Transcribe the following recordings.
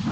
C'est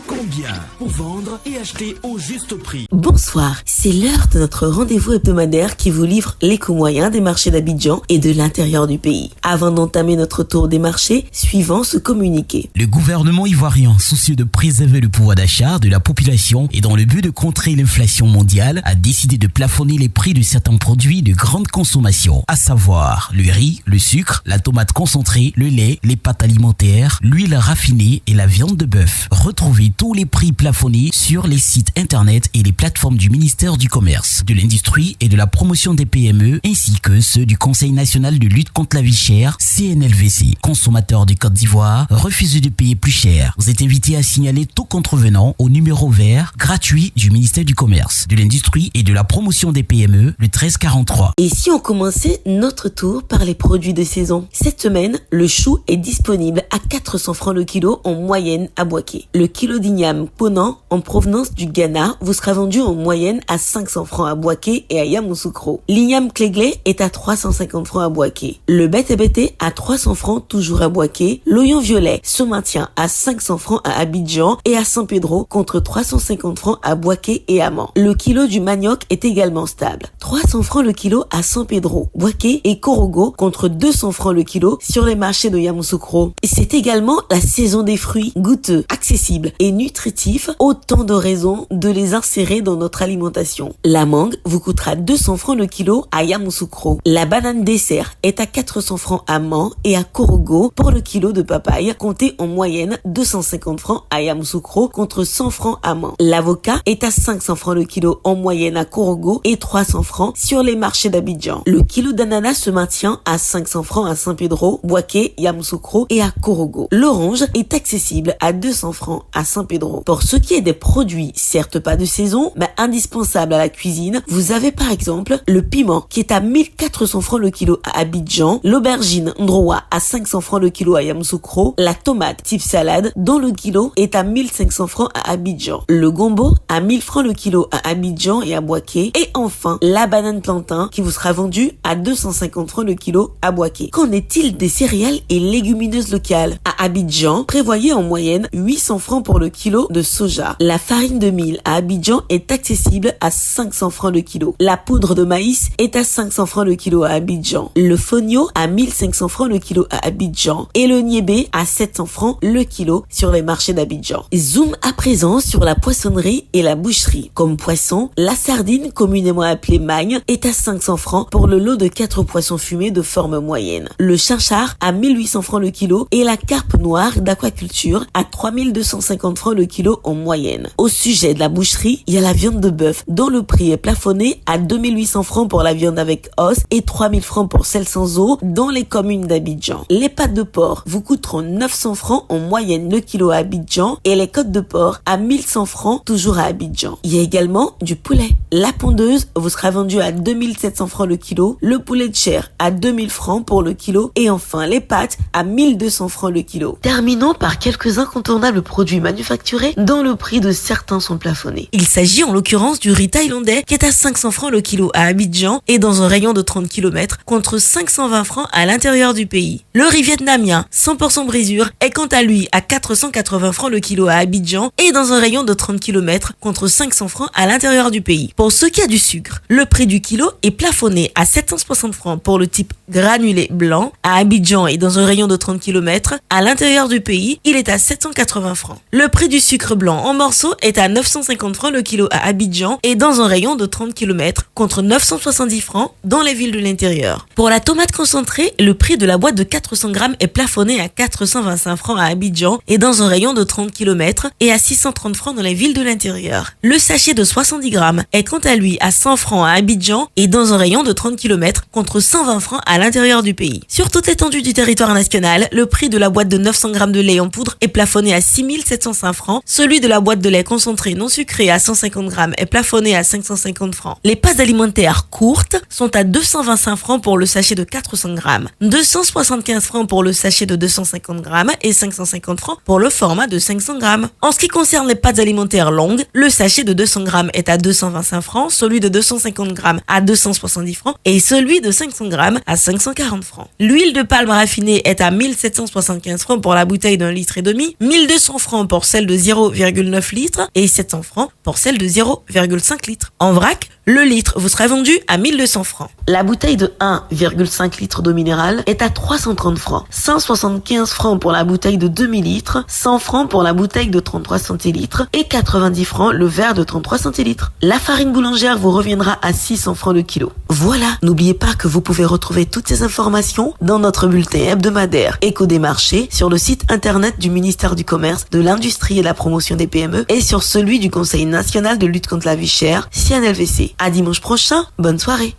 combien pour vendre et acheter au juste prix? Bonsoir, c'est l'heure de notre rendez-vous hebdomadaire qui vous livre les coûts moyens des marchés d'Abidjan et de l'intérieur du pays. Avant d'entamer notre tour des marchés, suivons ce communiqué. Le gouvernement ivoirien, soucieux de préserver le pouvoir d'achat de la population et dans le but de contrer l'inflation mondiale, a décidé de plafonner les prix de certains produits de grande consommation, à savoir le riz, le sucre, la tomate concentrée, le lait, les pâtes alimentaires, l'huile raffinée et la viande de bœuf. Retrouvez tous les prix plafonnés sur les sites internet et les plateformes du ministère du Commerce, de l'Industrie et de la Promotion des PME, ainsi que ceux du Conseil national de lutte contre la vie chère, CNLVC. Consommateurs de Côte d'Ivoire, refusez de payer plus cher. Vous êtes invités à signaler tout contrevenant au numéro vert gratuit du ministère du Commerce, de l'Industrie et de la Promotion des PME, le 1343. Et si on commençait notre tour par les produits de saison? Cette semaine, le chou est disponible à 400 francs le kilo en moyenne à Boaké. Le kilo d'igname ponant en provenance du Ghana vous sera vendu en moyenne à 500 francs à Boaké et à Yamoussoukro. L'igname cléglé est à 350 francs à Boaké. Le bête à 300 francs toujours à Boaké. L'oignon violet se maintient à 500 francs à Abidjan et à San Pedro contre 350 francs à Boaké et à Mans. Le kilo du manioc est également stable. 300 francs le kilo à San Pedro, Boaké et Korogo contre 200 francs le kilo sur les marchés de Yamoussoukro. C'est également la saison des fruits goûteux, accessibles et nutritifs, autant de raisons de les insérer dans notre alimentation. La mangue vous coûtera 200 francs le kilo à Yamoussoukro. La banane dessert est à 400 francs à Mans et à Korogo pour le kilo de papaye, comptez en moyenne 250 francs à Yamoussoukro contre 100 francs à Mans. L'avocat est à 500 francs le kilo en moyenne à Korogo et 300 francs sur les marchés d'Abidjan. Le kilo d'ananas se maintient à 500 francs à San Pedro, Boaké, Yamoussoukro et à Korogo. L'orange est accessible à 200 francs à San Pedro. Pour ce qui est des produits, certes pas de saison, mais indispensables à la cuisine, vous avez par exemple le piment qui est à 1400 francs le kilo à Abidjan, l'aubergine ndroa à 500 francs le kilo à Yamoussoukro, la tomate type salade dont le kilo est à 1500 francs à Abidjan, le gombo à 1000 francs le kilo à Abidjan et à Boaké, et enfin la banane plantain qui vous sera vendue à 250 francs le kilo à Boaké. Qu'en est-il des céréales et légumineuses locales? À Abidjan, prévoyez en moyenne 800 francs pour le kilo de soja. La farine de mil à Abidjan est accessible à 500 francs le kilo. La poudre de maïs est à 500 francs le kilo à Abidjan. Le fonio à 1500 francs le kilo à Abidjan. Et le niébé à 700 francs le kilo sur les marchés d'Abidjan. Zoom à présent sur la poissonnerie et la boucherie. Comme poisson, la sardine, communément appelée magne, est à 500 francs pour le lot de 4 poissons fumés de forme moyenne. Le chinchard à 1800 francs le kilo et la carpe noire d'aquaculture à 3250 francs le kilo en moyenne. Au sujet de la boucherie, il y a la viande de bœuf dont le prix est plafonné à 2800 francs pour la viande avec os et 3000 francs pour celle sans os dans les communes d'Abidjan. Les pâtes de porc vous coûteront 900 francs en moyenne le kilo à Abidjan et les côtes de porc à 1100 francs toujours à Abidjan. Il y a également du poulet. La pondeuse vous sera vendue à 2700 francs le kilo, le poulet de chair à 2000 francs pour le kilo et enfin les pâtes à 1200 francs le kilo. Terminons par quelques incontournables produits manufacturés dont le prix de certains sont plafonnés. Il s'agit en l'occurrence du riz thaïlandais qui est à 500 francs le kilo à Abidjan et dans un rayon de 30 km contre 520 francs à l'intérieur du pays. Le riz vietnamien 100% brisure est quant à lui à 480 francs le kilo à Abidjan et dans un rayon de 30 km contre 500 francs à l'intérieur du pays. Pour ce qui est du sucre, le prix du kilo est plafonné à 760 francs pour le type granulé blanc à Abidjan et dans un rayon de 30 km. À l'intérieur du pays, il est à 780 francs. Le prix du sucre blanc en morceaux est à 950 francs le kilo à Abidjan et dans un rayon de 30 km contre 970 francs dans les villes de l'intérieur. Pour la tomate concentrée, le prix de la boîte de 400 grammes est plafonné à 425 francs à Abidjan et dans un rayon de 30 km et à 630 francs dans les villes de l'intérieur. Le sachet de 70 grammes est quant à lui à 100 francs à Abidjan et dans un rayon de 30 km contre 120 francs à l'intérieur du pays. Sur toute l'étendue du territoire national, le prix de la boîte de 900 grammes de lait en poudre est plafonné à 6705 francs, Celui de la boîte de lait concentré non sucré à 150 grammes est plafonné à 550 francs. Les pâtes alimentaires courtes sont à 225 francs pour le sachet de 400 grammes, 275 francs pour le sachet de 250 grammes et 550 francs pour le format de 500 grammes. En ce qui concerne les pâtes alimentaires longues, le sachet de 200 grammes est à 225 francs, celui de 250 grammes à 270 francs et celui de 500 grammes à 540 francs. L'huile de palme raffinée est à 1775 francs pour la bouteille d'1,5 litre, 1200 francs pour celle de 0,9 litres et 700 francs pour celle de 0,5 litres. En vrac, le litre vous sera vendu à 1200 francs. La bouteille de 1,5 litre d'eau minérale est à 330 francs, 175 francs pour la bouteille de 2000 litres, 100 francs pour la bouteille de 33 centilitres et 90 francs le verre de 33 centilitres. La farine boulangère vous reviendra à 600 francs le kilo. Voilà, n'oubliez pas que vous pouvez retrouver toutes ces informations dans notre bulletin hebdomadaire Écho des marchés sur le site internet du ministère du Commerce, de l'Industrie et de la Promotion des PME et sur celui du Conseil national de lutte contre la vie chère, CNLVC. À dimanche prochain, bonne soirée.